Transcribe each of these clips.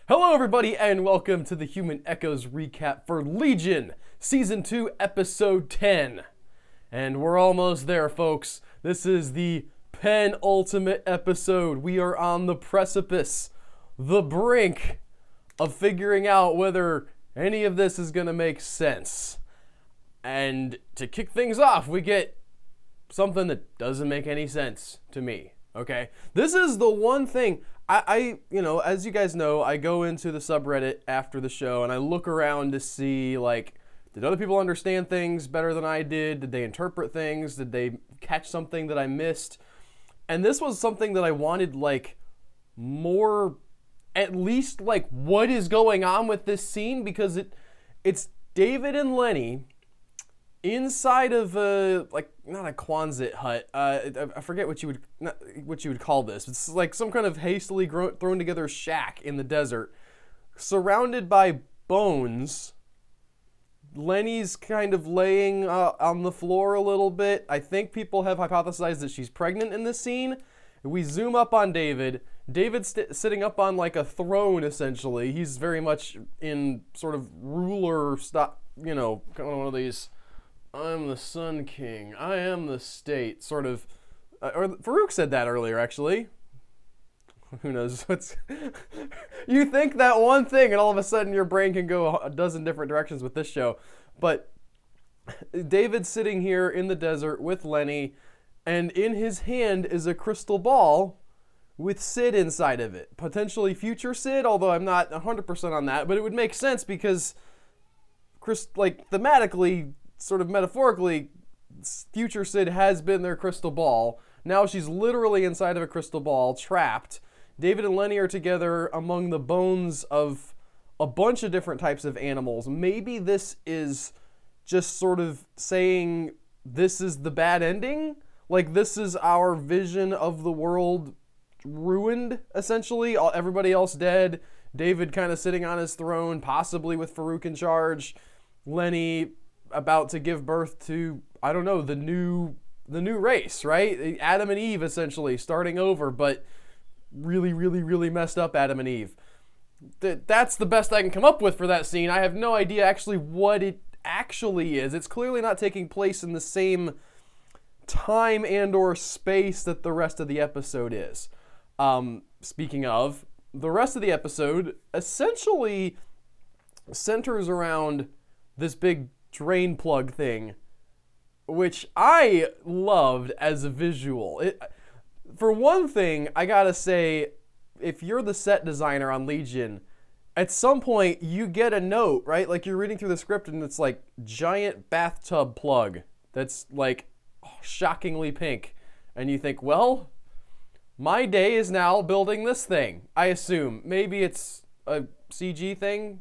Hello everybody and welcome to the Human Echoes recap for Legion, Season 2, Episode 10. And we're almost there, folks. This is the penultimate episode. We are on the precipice, the brink of figuring out whether any of this is going to make sense. And to kick things off, we get something that doesn't make any sense to me, okay? This is the one thing... you know, as you guys know, I go into the subreddit after the show and I look around to see, like, did other people understand things better than I did? Did they interpret things? Did they catch something that I missed? And this was something that I wanted, like, more, at least, like, what is going on with this scene? Because it's David and Lenny inside of a, like, not a Quonset hut. I forget what you would call this. It's like some kind of hastily thrown together shack in the desert, surrounded by bones. Lenny's kind of laying on the floor a little bit. I think people have hypothesized that she's pregnant in this scene. We zoom up on David. David's sitting up on like a throne, essentially. He's very much in sort of ruler style, you know, kind of one of these, I'm the Sun King, I am the state, sort of, or Farouk said that earlier, actually. Who knows what's, you think that one thing and all of a sudden your brain can go a dozen different directions with this show. But David's sitting here in the desert with Lenny, and in his hand is a crystal ball with Syd inside of it. Potentially future Syd, although I'm not 100% on that, but it would make sense because, like, thematically, sort of metaphorically, future Syd has been their crystal ball. Now she's literally inside of a crystal ball, trapped. David and Lenny are together among the bones of a bunch of different types of animals. Maybe this is just sort of saying this is the bad ending? Like, this is our vision of the world ruined, essentially. Everybody else dead. David kind of sitting on his throne, possibly with Farouk in charge. Lenny about to give birth to, I don't know, the new race, right? Adam and Eve, essentially, starting over, but really messed up Adam and Eve. That's the best I can come up with for that scene. I have no idea actually what it actually is. It's clearly not taking place in the same time and or space that the rest of the episode is. Speaking of, the rest of the episode essentially centers around this big drain plug thing, which I loved as a visual. For one thing, I gotta say, if you're the set designer on Legion, at some point you get a note, right? Like, you're reading through the script and it's like, giant bathtub plug that's like shockingly pink, and you think, well, my day is now building this thing. I assume maybe it's a CG thing.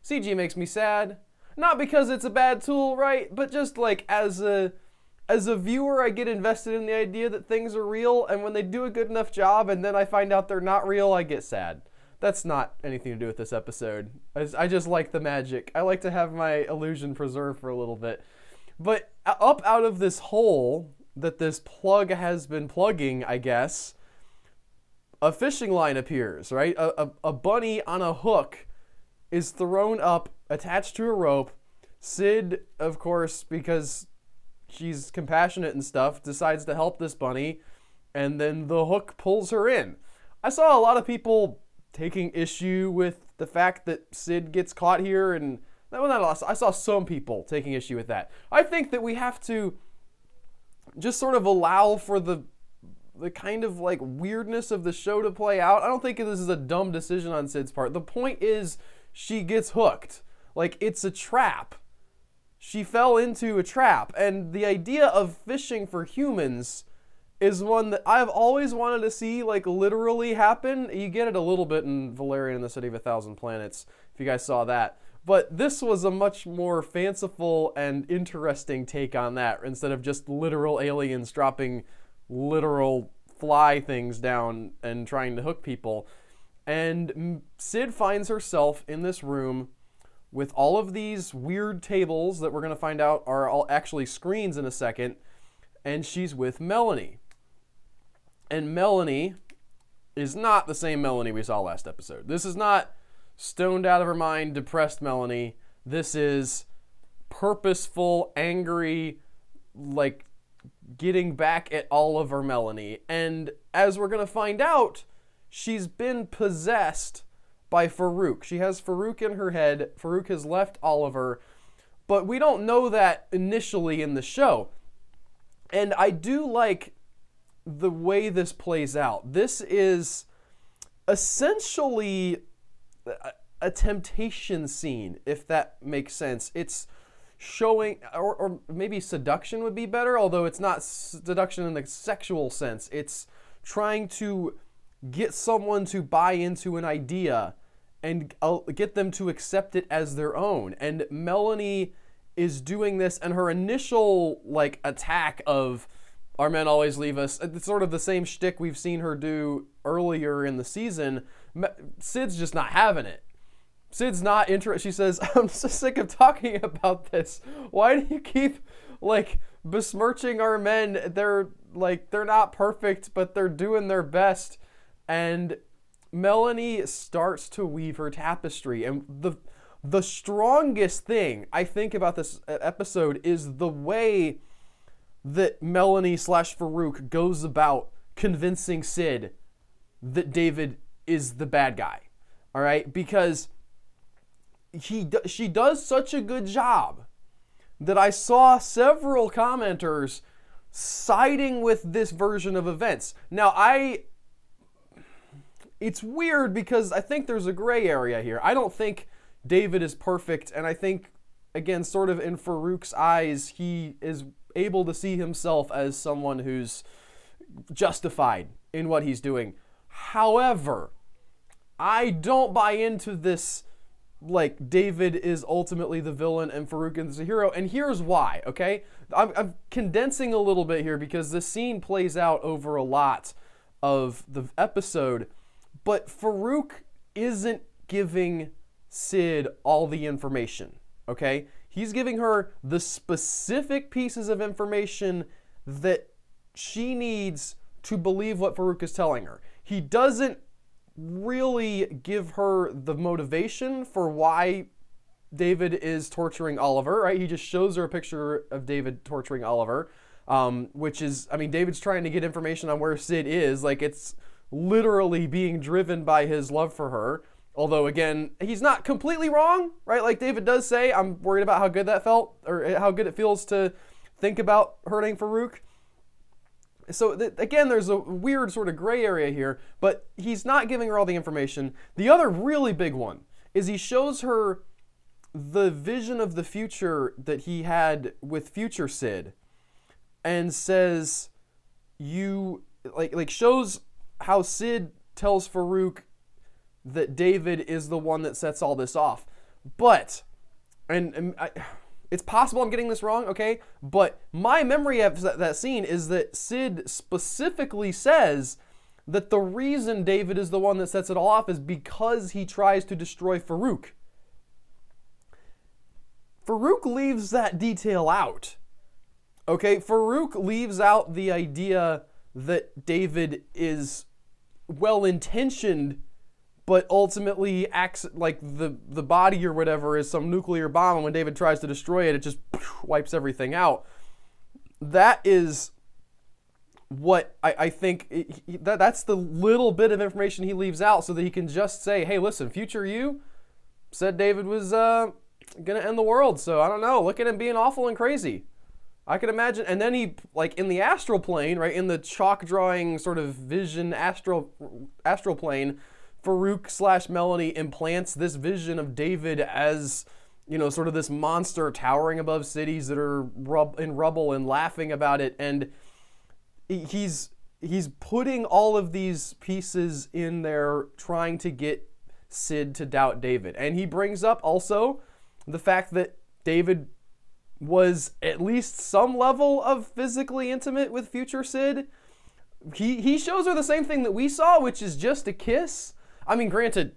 CG makes me sad. Not because it's a bad tool, right? But just like as a viewer, I get invested in the idea that things are real, and when they do a good enough job and then I find out they're not real, I get sad. That's not anything to do with this episode. I just like the magic. I like to have my illusion preserved for a little bit. But up out of this hole that this plug has been plugging, I guess, a fishing line appears, right? A bunny on a hook is thrown up, attached to a rope. Syd, of course, because she's compassionate and stuff, decides to help this bunny, and then the hook pulls her in. I saw a lot of people taking issue with the fact that Syd gets caught here, and well, not a lot. I saw some people taking issue with that. I think that we have to just sort of allow for the kind of like weirdness of the show to play out. I don't think this is a dumb decision on Syd's part. The point is, she gets hooked. Like, it's a trap. She fell into a trap. And the idea of fishing for humans is one that I've always wanted to see, like, literally happen. You get it a little bit in Valerian and the City of a Thousand Planets, if you guys saw that. But this was a much more fanciful and interesting take on that, instead of just literal aliens dropping literal fly things down and trying to hook people. And Syd finds herself in this room with all of these weird tables that we're going to find out are all actually screens in a second, and she's with Melanie. And Melanie is not the same Melanie we saw last episode. This is not stoned out of her mind, depressed Melanie. This is purposeful, angry, like getting back at Oliver Melanie. And as we're going to find out, she's been possessed by Farouk. She has Farouk in her head. Farouk has left Oliver, but we don't know that initially in the show. And I do like the way this plays out. This is essentially a temptation scene, if that makes sense. It's showing, or maybe seduction would be better, although it's not seduction in the sexual sense. It's trying to get someone to buy into an idea and get them to accept it as their own. And Melanie is doing this, and her initial like attack of our men always leave us, it's sort of the same shtick we've seen her do earlier in the season. Syd's just not having it. Syd's not interested. She says, I'm so sick of talking about this. Why do you keep like besmirching our men? They're not perfect, but they're doing their best. And Melanie starts to weave her tapestry. And the strongest thing I think about this episode is the way that Melanie / Farouk goes about convincing Syd that David is the bad guy. All right? Because she does such a good job that I saw several commenters siding with this version of events. Now, it's weird because I think there's a gray area here. I don't think David is perfect, and I think, again, sort of in Farouk's eyes, he is able to see himself as someone who's justified in what he's doing. However, I don't buy into this, like, David is ultimately the villain and Farouk is the hero, and here's why, okay? I'm condensing a little bit here because this scene plays out over a lot of the episode, but Farouk isn't giving Syd all the information, okay? He's giving her the specific pieces of information that she needs to believe what Farouk is telling her. He doesn't really give her the motivation for why David is torturing Oliver, right? He just shows her a picture of David torturing Oliver, which is, I mean, David's trying to get information on where Syd is. Like, it's literally being driven by his love for her. Although, again, he's not completely wrong, right? Like David does say, I'm worried about how good that felt, or how good it feels to think about hurting Farouk. So, again, there's a weird sort of gray area here, but he's not giving her all the information. The other really big one is he shows her the vision of the future that he had with future Syd and says, shows how Syd tells Farouk that David is the one that sets all this off. But, it's possible I'm getting this wrong, okay? But my memory of that scene is that Syd specifically says that the reason David is the one that sets it all off is because he tries to destroy Farouk. Farouk leaves that detail out. Okay, Farouk leaves out the idea that David is well-intentioned but ultimately acts like the body or whatever is some nuclear bomb, and when David tries to destroy it, it just wipes everything out. That is what I think, that's the little bit of information he leaves out so that he can just say, hey, listen, future you said David was going to end the world, so I don't know, look at him being awful and crazy. I can imagine, and then he, like in the astral plane, right, in the chalk drawing sort of vision astral plane, Farouk / Melanie implants this vision of David as, you know, sort of this monster towering above cities that are in rubble and laughing about it. And he's putting all of these pieces in there trying to get Syd to doubt David. And he brings up also the fact that David was at least some level of physically intimate with future Syd. He shows her the same thing that we saw, which is just a kiss. I mean, granted,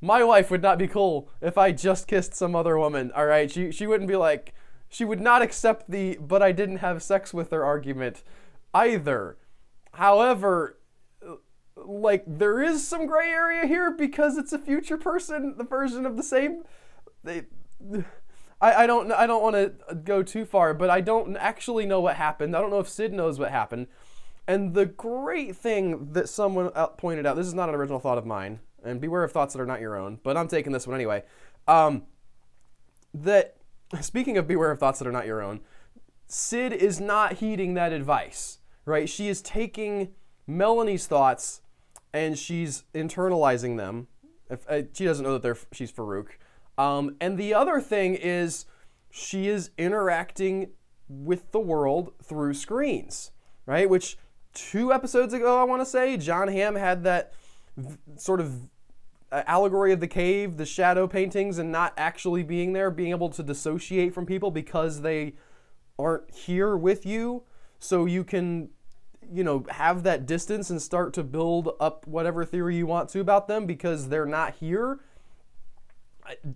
my wife would not be cool if I just kissed some other woman, all right? She wouldn't be like, she would not accept the, but I didn't have sex with her argument either. However, like, there is some gray area here because it's a future person, the version of the same. I don't want to go too far, but I don't actually know what happened. I don't know if Syd knows what happened. And the great thing that someone pointed out, this is not an original thought of mine, and beware of thoughts that are not your own, but I'm taking this one anyway. That, speaking of beware of thoughts that are not your own, Syd is not heeding that advice, right? She is taking Melanie's thoughts and she's internalizing them. She doesn't know that she's Farouk. And the other thing is she is interacting with the world through screens, right? Which 2 episodes ago, I want to say, John Hamm had that sort of allegory of the cave, the shadow paintings, and not actually being there, being able to dissociate from people because they aren't here with you, so you can, you know, have that distance and start to build up whatever theory you want to about them because they're not here.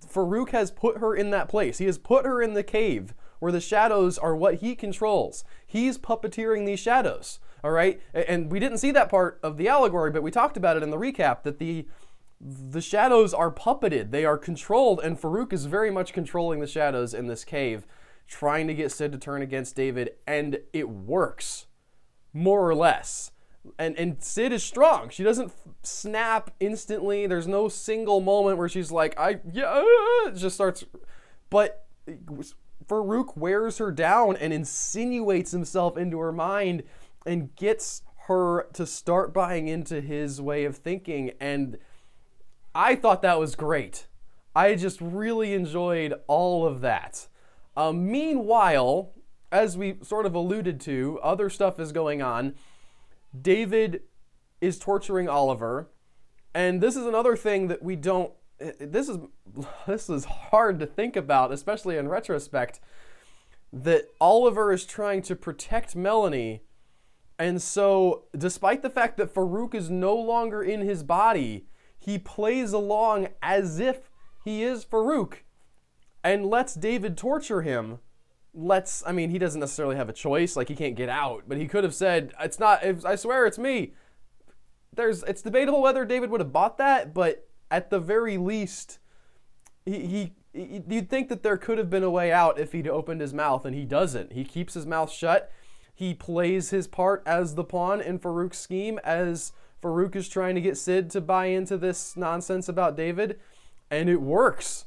Farouk has put her in that place. He has put her in the cave where the shadows are what he controls. He's puppeteering these shadows, all right? And we didn't see that part of the allegory, but we talked about it in the recap, that the shadows are puppeted. They are controlled, and Farouk is very much controlling the shadows in this cave, trying to get Syd to turn against David, and it works, more or less. And Syd is strong. She doesn't snap instantly. There's no single moment where she's like, just starts. But Farouk wears her down and insinuates himself into her mind and gets her to start buying into his way of thinking. And I thought that was great. I just really enjoyed all of that. Meanwhile, as we sort of alluded to, other stuff is going on. David is torturing Oliver, and this is another thing that we don't, this is hard to think about, especially in retrospect, that Oliver is trying to protect Melanie, and so despite the fact that Farouk is no longer in his body, he plays along as if he is Farouk and lets David torture him. I mean, he doesn't necessarily have a choice, like he can't get out, but he could have said, it's not, I swear it's me. It's debatable whether David would have bought that, but at the very least, you'd think that there could have been a way out if he'd opened his mouth, and he doesn't. He keeps his mouth shut. He plays his part as the pawn in Farouk's scheme, as Farouk is trying to get Syd to buy into this nonsense about David, and it works.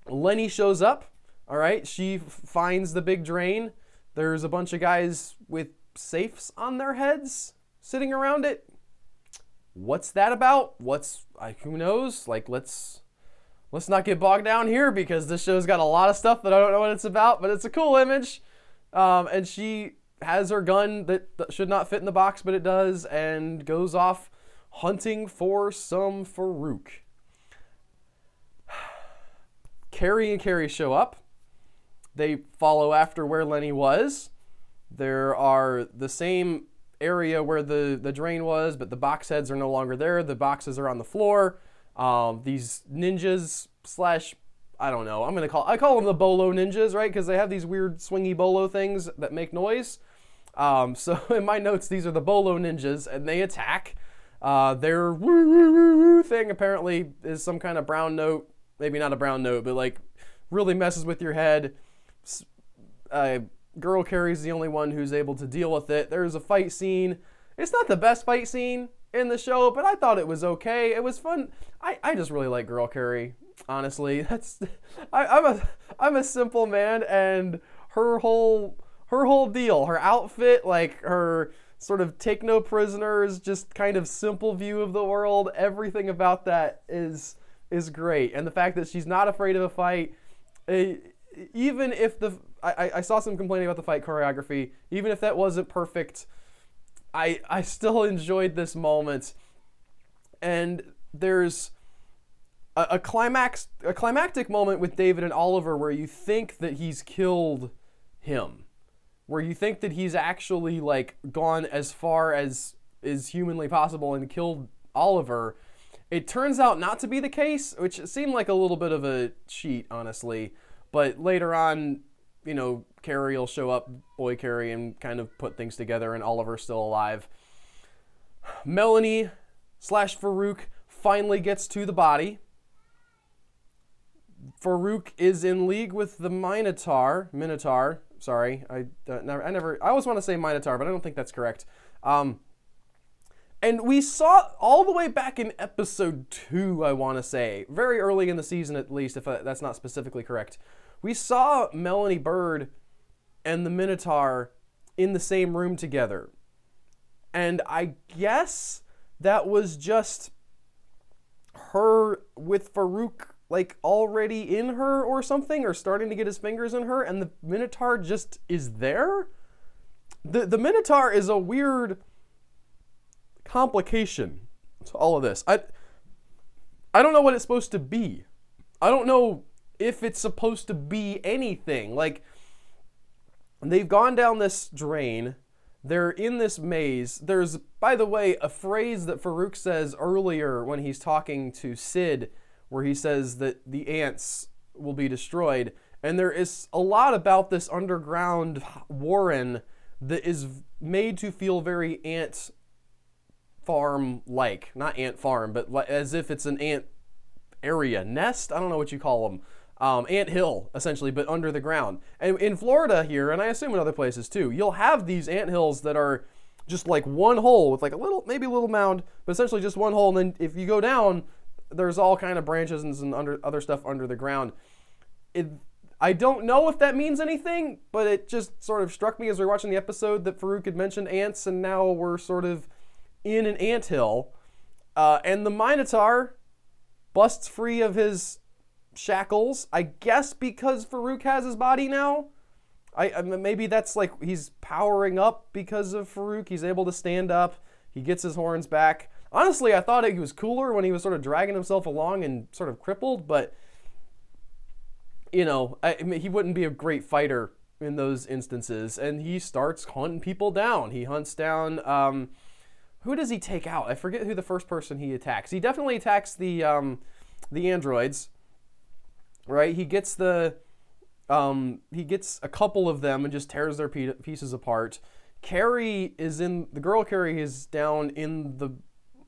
Lenny shows up. All right, she finds the big drain. There's a bunch of guys with safes on their heads sitting around it. What's that about? Who knows? Like, let's not get bogged down here because this show's got a lot of stuff that I don't know what it's about, but it's a cool image. And she has her gun that should not fit in the box, but it does, and goes off hunting for some Farouk. Carrie and Carrie show up. They follow after where Lenny was. There are the same area where the drain was, but the box heads are no longer there. The boxes are on the floor. These ninjas I don't know. I call them the Bolo Ninjas, right? Because they have these weird swingy bolo things that make noise. So in my notes, these are the Bolo Ninjas, and they attack. Their woo woo woo woo thing apparently is some kind of brown note. Maybe not a brown note, but like really messes with your head. Girl Carrie's the only one who's able to deal with it. There's a fight scene. It's not the best fight scene in the show, but I thought it was okay. It was fun. I just really like Girl Carrie, honestly. I'm a simple man, and her whole deal, her outfit, like her sort of take no prisoners, just kind of simple view of the world, everything about that is great. And the fact that she's not afraid of a fight, even if I saw some complaining about the fight choreography, even if that wasn't perfect, I still enjoyed this moment. And there's a climactic moment with David and Oliver where you think that he's killed him, where you think that he's actually like gone as far as is humanly possible and killed Oliver. It turns out not to be the case, which seemed like a little bit of a cheat, honestly. But later on, you know, Carrie will show up, boy Carrie, and kind of put things together, and Oliver's still alive. Melanie / Farouk finally gets to the body. Farouk is in league with the Minotaur. Sorry, I always want to say Minotaur, but I don't think that's correct. And we saw all the way back in episode 2, I want to say, very early in the season at least, if that's not specifically correct. We saw Melanie Bird and the Minotaur in the same room together. And I guess that was just her with Farouk like already in her or something, or starting to get his fingers in her, and the Minotaur just is there? The Minotaur is a weird complication to all of this. I don't know what it's supposed to be. I don't know if it's supposed to be anything. Like, they've gone down this drain. They're in this maze. There's, by the way, a phrase that Farouk says earlier when he's talking to Syd, where he says that the ants will be destroyed. And there is a lot about this underground warren that is made to feel very ant farm-like. Not ant farm, but as if it's an ant area. Nest? I don't know what you call them. Ant hill, essentially, but under the ground. And in Florida here, and I assume in other places too, you'll have these ant hills that are just like one hole with like a little, maybe a little mound, but essentially just one hole. And then if you go down, there's all kind of branches and other stuff under the ground. I don't know if that means anything, but it just sort of struck me as we were watching the episode that Farouk had mentioned ants, and now we're sort of in an anthill. And the Minotaur busts free of his shackles, I guess because Farouk has his body now. Maybe that's like he's powering up because of Farouk. He's able to stand up. He gets his horns back. Honestly, I thought he was cooler when he was sort of dragging himself along and sort of crippled, but, you know, he wouldn't be a great fighter in those instances. And he starts hunting people down. He hunts down, who does he take out? I forget who the first person he attacks. He definitely attacks the androids, right? He gets a couple of them and just tears their pieces apart. The girl Carrie is down in the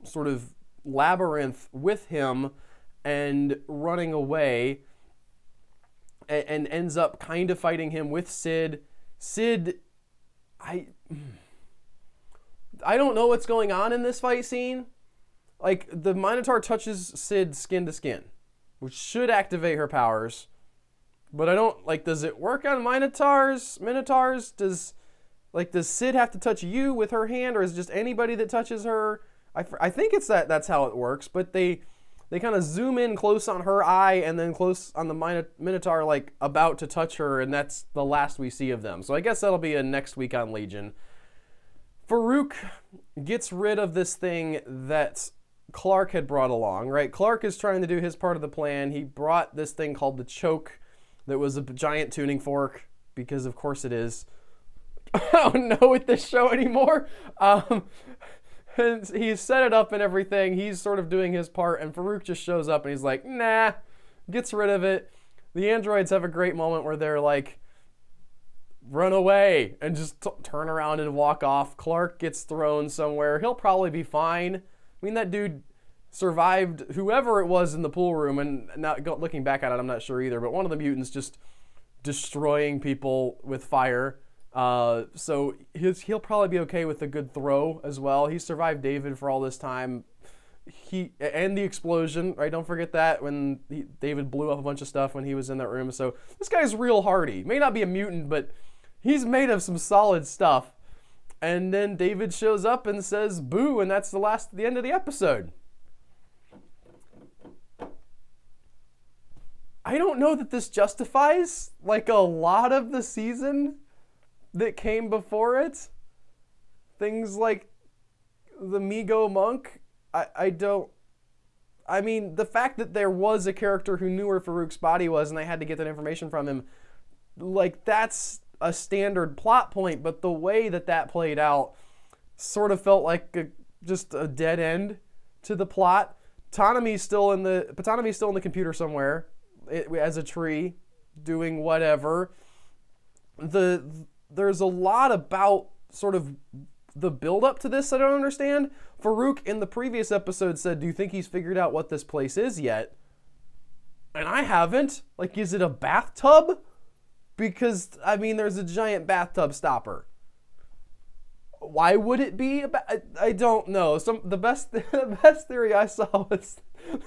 sort of labyrinth with him and running away, and ends up kind of fighting him with Syd. Syd, I don't know what's going on in this fight scene. Like, the Minotaur touches Syd skin to skin, which should activate her powers. But I don't, like, does it work on Minotaurs? Does Syd have to touch you with her hand, or is it just anybody that touches her? I think it's that's how it works, but they kind of zoom in close on her eye and then close on the Minotaur, like, about to touch her, and that's the last we see of them. So I guess that'll be a next week on Legion. Farouk gets rid of this thing that Clark had brought along, right? Clark is trying to do his part of the plan. He brought this thing called the choke that was a giant tuning fork, because of course it is. I don't know with this show anymore. And he's set it up and everything. He's sort of doing his part, and Farouk just shows up and he's like, nah, gets rid of it. The androids have a great moment where they're like, run away, and just turn around and walk off. Clark gets thrown somewhere. He'll probably be fine. I mean, that dude survived whoever it was in the pool room, and not looking back at it, I'm not sure either, but one of the mutants just destroying people with fire. So he'll probably be okay with a good throw as well. He survived David for all this time. And the explosion, right? Don't forget that, when David blew up a bunch of stuff when he was in that room. So this guy's real hardy. May not be a mutant, but he's made of some solid stuff. And then David shows up and says boo, and that's the end of the episode. I don't know that this justifies like a lot of the season that came before it. Things like the Migo monk. I mean, the fact that there was a character who knew where Farouk's body was and they had to get that information from him, like, that's a standard plot point, but the way that played out sort of felt like just a dead end to the plot. Ptolemy's still in the computer somewhere as a tree doing whatever. There's a lot about sort of the build-up to this I don't understand. Farouk in the previous episode said, do you think he's figured out what this place is yet? And I haven't. Like, is it a bathtub? Because, I mean, there's a giant bathtub stopper. Why would it be? I don't know. The best theory I saw was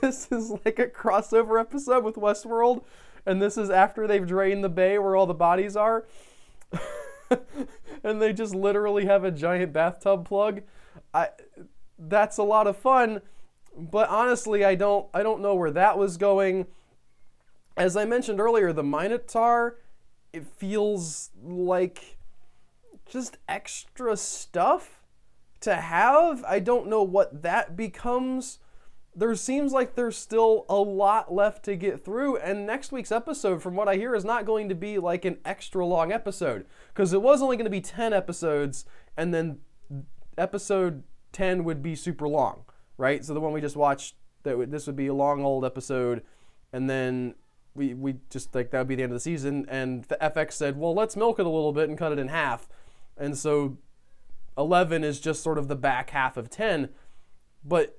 this is like a crossover episode with Westworld, and this is after they've drained the bay where all the bodies are. And they just literally have a giant bathtub plug. That's a lot of fun, but honestly, I don't know where that was going. As I mentioned earlier, the Minotaur, it feels like just extra stuff to have. I don't know what that becomes. There seems like there's still a lot left to get through, and next week's episode, from what I hear, is not going to be like an extra long episode, because it was only going to be 10 episodes, and then episode 10 would be super long, right? So the one we just watched, this would be a long old episode, and then we just, like, that would be the end of the season, and the FX said, well, let's milk it a little bit and cut it in half, and so 11 is just sort of the back half of 10, but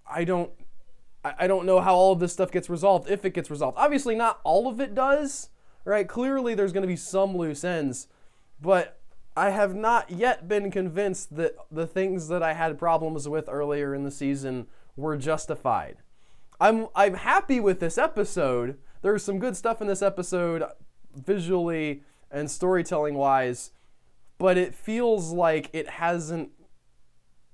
I don't know how all of this stuff gets resolved, if it gets resolved. Obviously, not all of it does, right? Clearly, there's going to be some loose ends, but I have not yet been convinced that the things that I had problems with earlier in the season were justified. I'm happy with this episode. There's some good stuff in this episode, visually and storytelling-wise, but it feels like it hasn't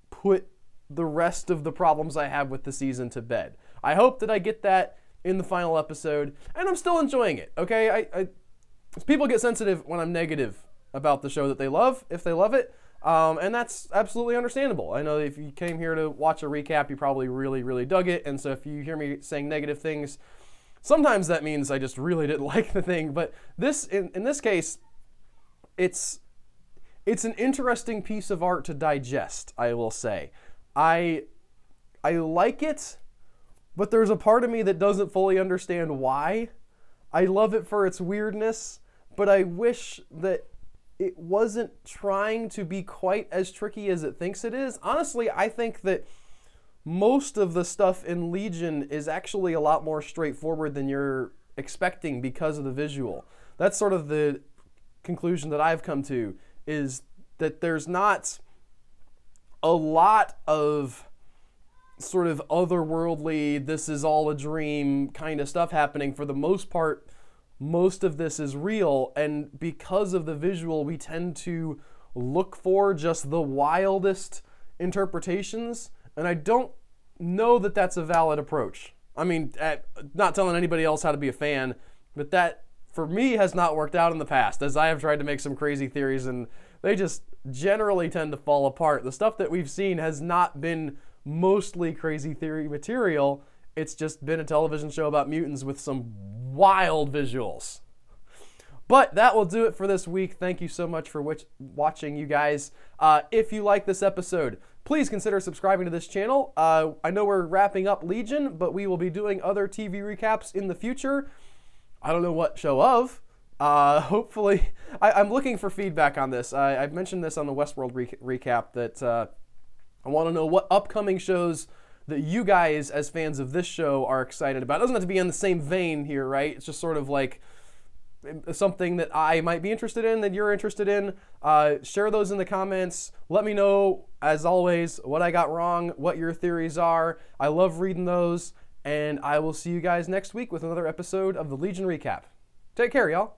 put the rest of the problems I have with the season to bed. I hope that I get that in the final episode, and I'm still enjoying it, okay? People get sensitive when I'm negative about the show that they love, if they love it, and that's absolutely understandable. I know if you came here to watch a recap, you probably really, really dug it, and so if you hear me saying negative things, sometimes that means I just really didn't like the thing, but this, in this case, it's an interesting piece of art to digest, I will say. I like it, but there's a part of me that doesn't fully understand why. I love it for its weirdness, but I wish that it wasn't trying to be quite as tricky as it thinks it is. Honestly, I think that most of the stuff in Legion is actually a lot more straightforward than you're expecting because of the visual. That's sort of the conclusion that I've come to, is that there's not a lot of sort of otherworldly, this is all a dream kind of stuff happening. For the most part, most of this is real, and because of the visual, we tend to look for just the wildest interpretations, and I don't know that that's a valid approach. I mean, not telling anybody else how to be a fan, but that, for me, has not worked out in the past, as I have tried to make some crazy theories, and they just generally tend to fall apart. The stuff that we've seen has not been mostly crazy theory material. It's just been a television show about mutants with some wild visuals. But that will do it for this week. Thank you so much for watching, you guys. If you like this episode, please consider subscribing to this channel. I know we're wrapping up Legion, but we will be doing other TV recaps in the future. I don't know what show of. Hopefully, I'm looking for feedback on this. I've mentioned this on the Westworld recap that I want to know what upcoming shows that you guys, as fans of this show, are excited about. It doesn't have to be in the same vein here, right? It's just sort of like something that I might be interested in, that you're interested in. Share those in the comments. Let me know, as always, what I got wrong, what your theories are. I love reading those, and I will see you guys next week with another episode of the Legion Recap. Take care, y'all.